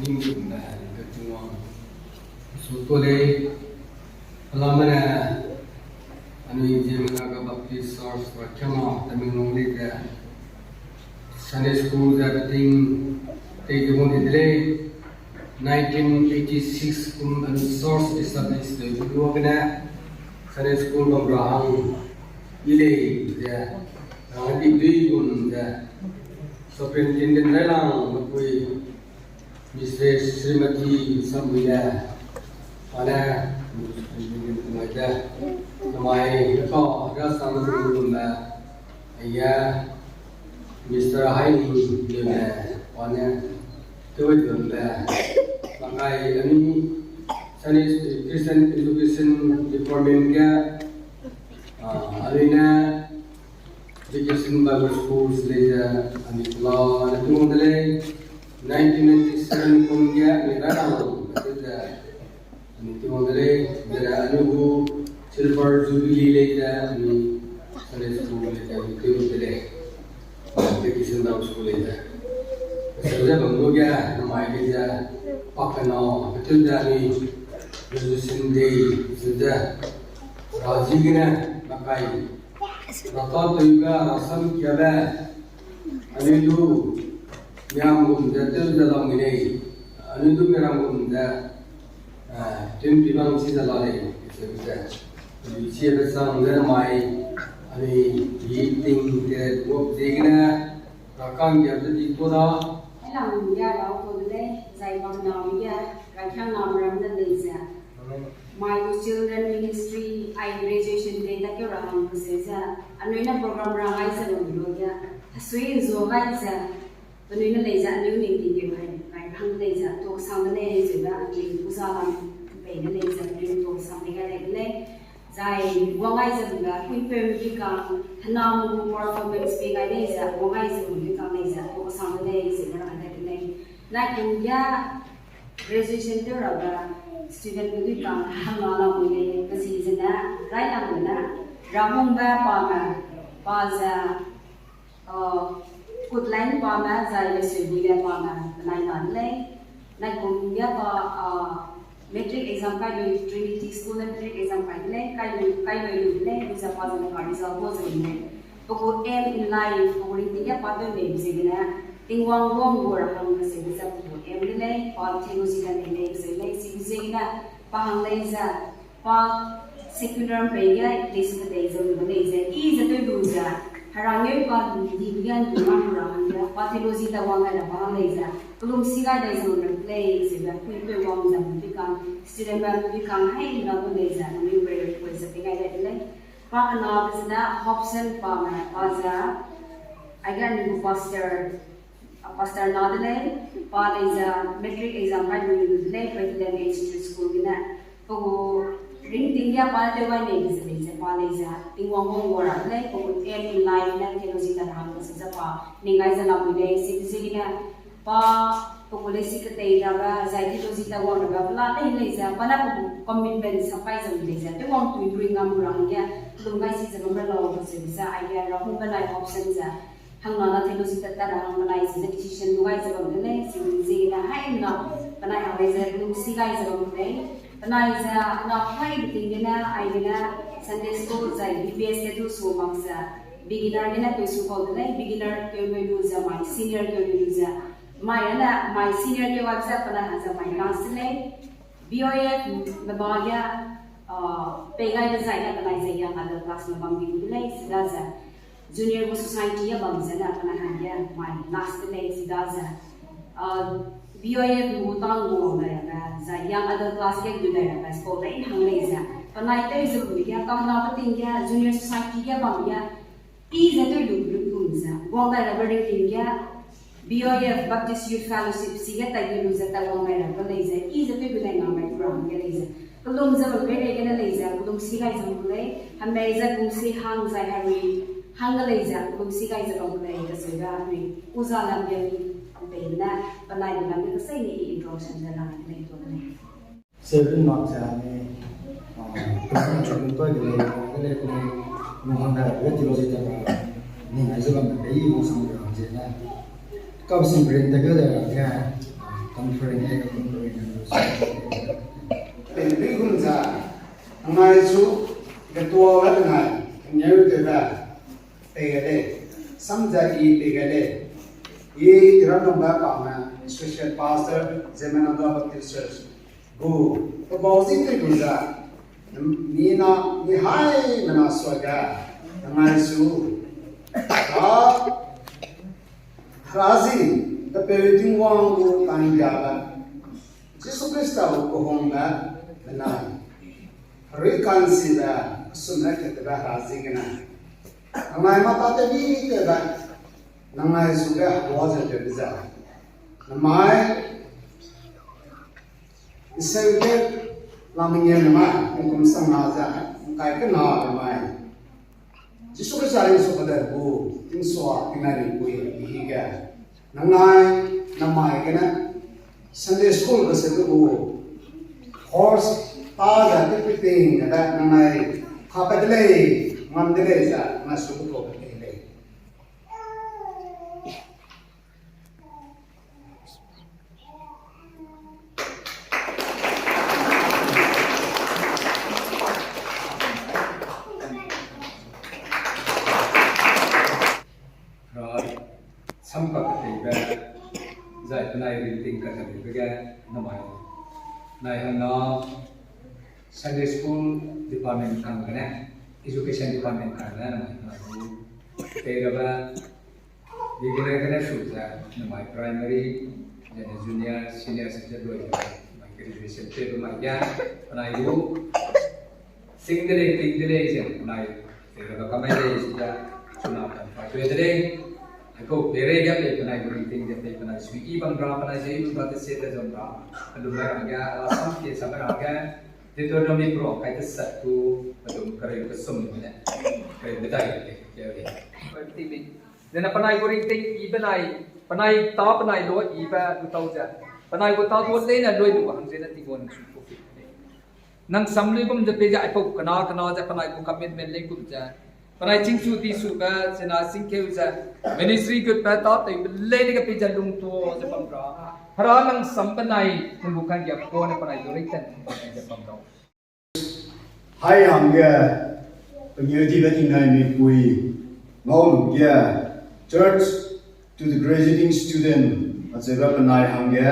ning kum da ka tingwa so to le alamana ani Zeme Naga Baptist Source for Chama Tamenglong le da Sunday school that thing take the one delay 1986 kum and source established the Luagana Sunday school of Rahang ile da degree kum da Superintendent Railang Makui Mrs. Srimati Sambuya Pada Maja Namai Ko Rasam Rumba Aya Mr. Haini Dina Wana Tuwid Rumba Makai Ani Sunday Christian Education Department Ga Alina Education Bible Schools later and the law and the 1997 Kongia Nigarang and the there are new silver jubilee later and Sunday school later with the day Education Bible School later. So the Bangoga Namaida Pakano Matildani Resolution Day so the Rajigina Makai Rakat juga rasam kiaba, anu itu yang gunda tu dalam ini, anu itu merang gunda, tim bimang si dalam ini, sebab siapa sang ramai, anu eating the work degna, rakang kiaba di toda. Làm gia đạo của đây dạy bằng nào gia, các hàng nào làm được đấy ra. My children ministry I graduation day ta kêu rahang kuseza anoina program rangai sa logia hasui zo gai sa anoina leja anu ning ning ke kai hang leja to sang ne zeba ani usalam pe ne leja ning to sang ne ga le zai wangai sa bunga hui pem ki ka hanam bu performance pe ga leja wangai sa bunga ka leja to sang ne zeba ga ne na kuya graduation to raga student itu kan hamala boleh kesizena raya mana ramung pama paza kutlain pama zai sebuya pama nai nanle nai kumya pa metric exam kai lo Trinity school metric exam kai lo le bisa paza na kari sa po zai poko aim in life poko rintiya pato me bisegena tingwang wong gora hang kasi bisa po aim le pa theology kan le Zena pahang leza pa secular pega lesa leza leza is a tuza harangye pa dibian tumang ranga pathology ta wanga na pahang leza kulum siga leza on play seba kuipe wang zam bikang student ba bikang hai na leza na mi where was a thing I le pa na bisna hobson pa ma paza again you pastor Nadale, pa leza metric exam kai lu le president age school gina pogo ring tingya pa te wa ne leza pa leza tingwang wong wora le pogo aim in life na theology ta ram sa pa ningai za na mule sigina pa pogo le sikate da ba zai theology ta wong ba la le leza pa na pogo commitment sa pai za leza te wong tu bring am rang ya lungai si za nomra lo sa idea ra hu ba nai option za hang na theology ta ra hang na is decision nuai za bang le si na hai na panai hang le za lu si gai za bang le panai za na hai biting na ai na Sunday school za BBS ke tu so bang za beginner na tu so ko le beginner ke me lu za mai senior ke lu za mai na mai senior ke wa za panai za mai last le BOF na ba ya pe gai da za ya panai za yang ada class na bang bi le sida za junior society ya bang zana kana hanya mai last le sidaza BOF mutang mo na za yang other class ke du na ko lai hang le za panai te zu ya kam na pating ya junior society ya bang ya is at du za wong da learning thing ya BOF Baptist Youth Fellowship si ya ta yu za ta wong na le za is at du na mai program ke le za kulum za ba le ke le za kulum si ga za le hamme za kum si hang za hari Hangaleza, Lumsiga is a complay, the Sega, Uzalam Yami, Pena, but I remember the same introduction that I made to me. Seven months, person to the Mohanga, Retilosita, Nina Zolam, the Evo Sanga, Comes in bring together, conferring and conferring and เป็นที่คุณจะนายสุกตัวแล้วไงเนี่ยรู้ตัวแบบเตะเลยสัมใจอีเตะเลยยี่ที่เราต้องแบบว่า special pastor Zeme Naga Baptist Church กูก็บอกสิ่งที่คุณจะนี่นะนี่ให้มันอาศัยกันนายสุราศีแต่เป็นที่ว่างกูการยาบJesus Christ ko honga nanay reconcile sumna ketba razigna amay matatabi teba namay suga waza tebza namay isayde lamnya nama kum samaja kai ke na namay Jesus Christ ay supada bu tinswa tinari ku higa namay kana Sunday school kasi ko horse taga tipiting kada nanay kapadlay mandilay sa masuko ko patilay rồi xong các thầy về giải cái này reading cả thầy về cái năm này hàng nó Sunday school department thằng cái này education department thằng cái này cái đó là đi cái này shoot ra năm primary jadi junior senior saja dua itu graduation itu macam này itu single aja này kalau kami ini sudah sunat itu jadi aku beri dia penai berinting dia penai swigi bangga penai saya berarti saya terjemah belum lagi asam dia sampai lagi itu demi pro kayak satu belum kerja kesum ini kerja betul jadi berarti dan penai berinting penai tahu penai dua iba tu tahu je penai tu tahu dua lain ada dua hang je nanti gua nak suku nang sambil pun jadi peja aku kenal je penai aku komitmen lagi pun je Panai cingsu tisu ka sena singkeu za ministry good pata tai bele ni ka pija lung tu se pamra hara nang sampanai bukan dia ko ne panai doritan se pamra hai ham ge penyu di ba ting nai mi pui ngau lu ge church to the graduating student azeba panai ham ge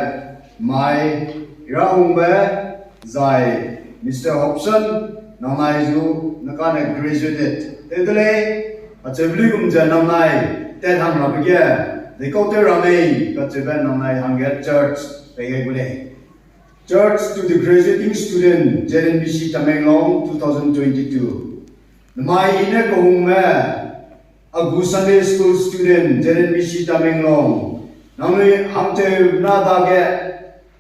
mai raung ba zai Mr. Hobson namai ju nakane graduated Tedule, acebli kumja namai, ted ham rapiya, dekote ramai, aceben namai hangat church, pege gule. Church to the graduating student, JNBC Tamenglong 2022. Namai ina kohungma, agu Sunday school student, JNBC Tamenglong. Namai hamte nadage,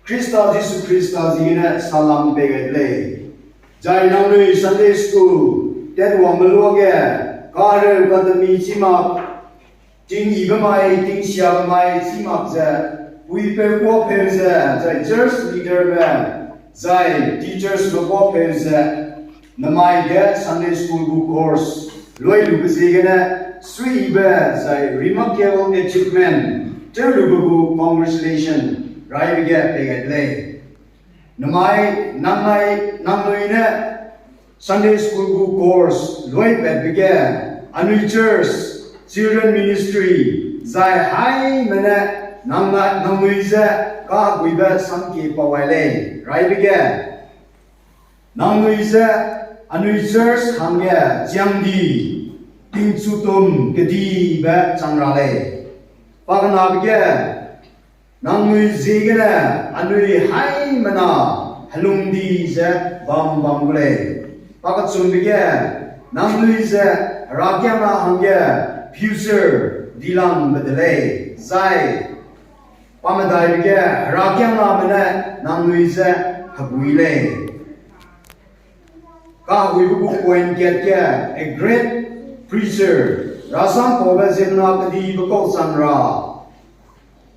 Krista Jesu Krista zina salam pege gule. Jai namai Sunday school. That woman look at Carter got the me chima Ting even my ting shab my chima we pay what pays the church leader man Zai teachers no what pays the my get Sunday school book course Loy Lucasigana sweet Zai remarkable achievement Telugu congratulations right we get paid lay Namai Namai Sunday school book course, Lloyd began, Anu Church, Children Ministry, Zai Hai Mana, Namuiza, God Wiba Sanki Pawale, right began. Namuiza, Anu Church, Hanga, Jiangdi, Ting Sutum, Gedi, Bat Changrale. Pagana began, Namuizigana, Anu Hai Mana, Halungdi, Bam Bambule. Pakat sumbiga, namluiza, rakyama hangya, future, dilang bedele, zai. Pamadai biga, rakyama mana, namluiza, habuile. Kahui buku point get a great preacher, rasam poba zimna kadi bakau sanra.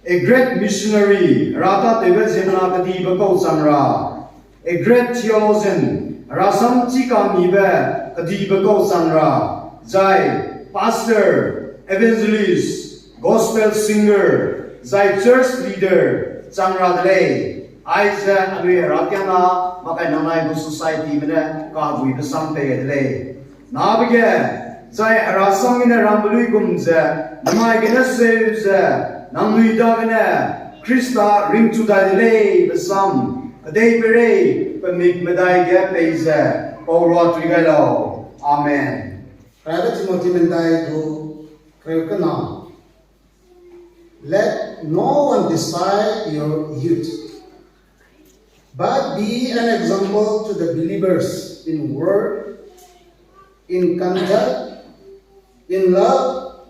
A great missionary, rata teba zimna kadi bakau sanra. A great theologian, Rasam chika mibe kadiba ko sanra Zai pastor evangelist gospel singer Zai church leader Changrale, Isa, Abu Rakana, Makai Nanai Society, God, we the Sampe, Lay. Naviga, Zai Arasang in a Rambulu Gumza, Namagina saves, Namui Dagana, Krista, ring to the the Sam, a day bere, but make Medai Gapeza, or what we go. Amen. Private Timothy Mendai to Krayukana. Let no one despise your youth, but be an example to the believers in word, in conduct, in love,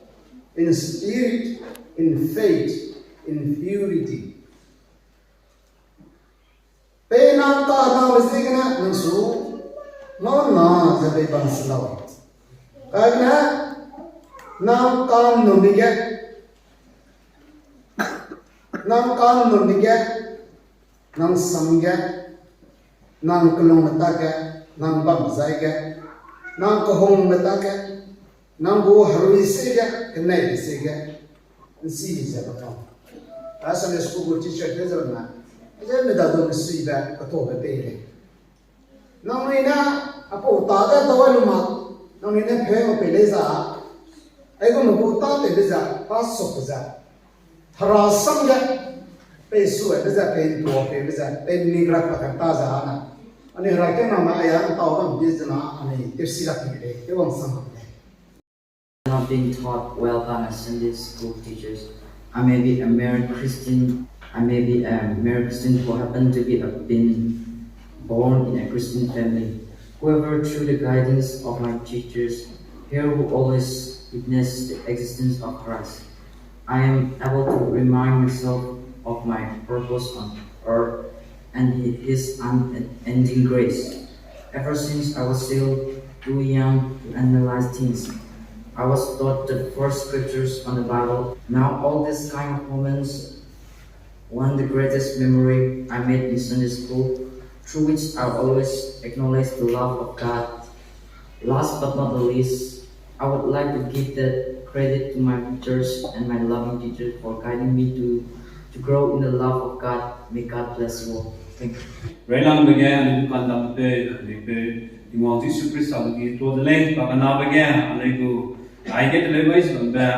in spirit, in faith, in purity. Penang ka na masigna nsu no na zabe banslaw. Kagna nam kan numiga Nang kan numiga, nang samga, nang kulong mataka, nang babzaiga, nang kohong mataka, nang bu haruisiga, kenai isiga, nsi isa bato. Asa na school teacher teacher na, aja medado nsiba kato bepele. Nang nina apo tada tawaluma, nang nina phe peleza, ay ko mabuta teleza, pasok za. Harasamga pesu beza pen to beza pen nigrat pakata zana ani raken nama aya tawam bizna ani tirsira pide ewang samapne. Not being taught well by my Sunday school teachers. I may be a married Christian. I may be a married Christian who happen to be been born in a Christian family. However, through the guidance of my teachers, here who always witness the existence of Christ, I am able to remind myself of my purpose on earth and His unending grace. Ever since I was still too young to analyze things, I was taught the first scriptures on the Bible. Now all these kind of moments, one the greatest memory I made in Sunday school, through which I always acknowledge the love of God. Last but not the least, I would like to give that credit to my teachers and my loving teachers for guiding me to grow in the love of God. May God bless you all. Thank you. Railang began to conduct the Jesus Christ to the lake, Pakana began, I get the advice from the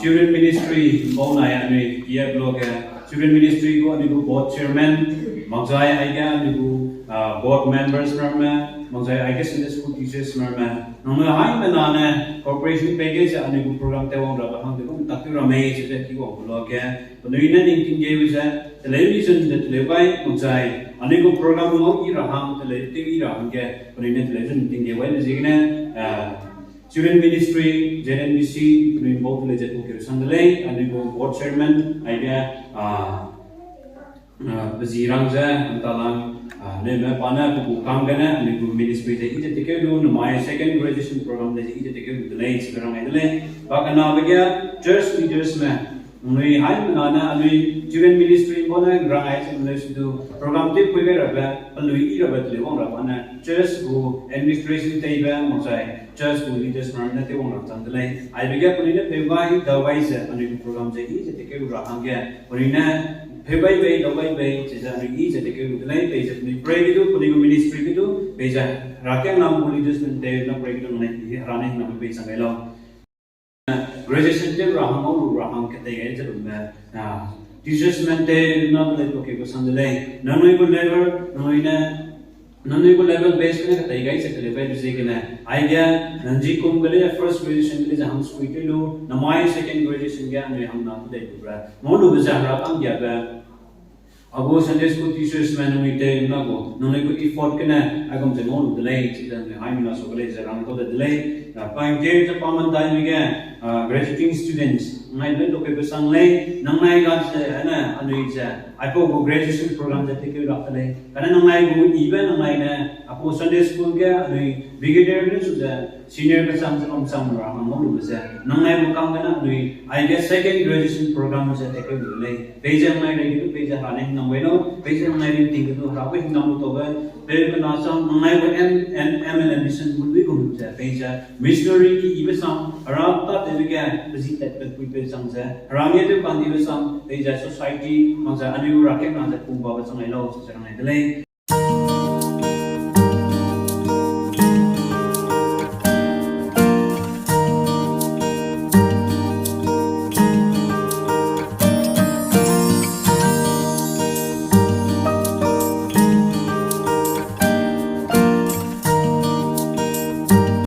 children ministry, Bona and Kia blog, children ministry go and board chairman, Mangzai, I get board members from Mangzai, I guess in the school teachers from no high corporation package and the program they won't have the Takura May that you won't log at. But the United gave us a television that live by Mangzai, and the program will eat a ham to let TV and get, but in the television thing they went as children ministry, JNBC, doing both legit Sunday, and they go board chairman, I get Bazirangza, and Talang. Nema pana ku kangana and ku ministry the ite tikelu my second graduation program the ite tikelu the late sekarang idle bakana bagya church leaders man we hai manana and children ministry bona grangai sembles to program tip pugera ba lui ira ba le wong ra pana church ku administration taiba mosai church ku leaders man na te wong ra tang the I bagya punina pevai the wise and program the ite tikelu ra hangya punina Pebay bay, Daway bay, Chizan is at the Kukulay, page of the Prego, Political Ministry, page Rakan Nam Politis, and they no break running number base and along. Graduation to Rahamo, Raham Katay, Jesus meant they not let okay was on the lane. None will never, none will level based on the guys at the level to I get Nanji Kumbale, first graduation is a hum sweet to Namai, second graduation gan, we have not today to brag. Mono was a rapam yaba. Ago Sunday school teachers man we take Nago, no good effort can I come to know the late, then the Hymena so late around the delay. Fine games upon one time again, graduating students. I went to Pepperson Lane, Namai got Anna, and I go graduation program that take it after late. And then I go even on my Sunday school girl, the brigadier to the senior ka sang sang ra ang mo se nang nai mo kam kana lui I guess second graduation program se te ke le page nai re ki page ha ne nang we no page nai ri ting ko ha we nam to ba pe ka na sang nang nai ko M admission mun bi ko se page missionary ki ibe sang around ta te ke bisi tet pe pe sang se around ye te pan di sang page society mang sa anu ra ke na se ku ba sang ai lo se nai de le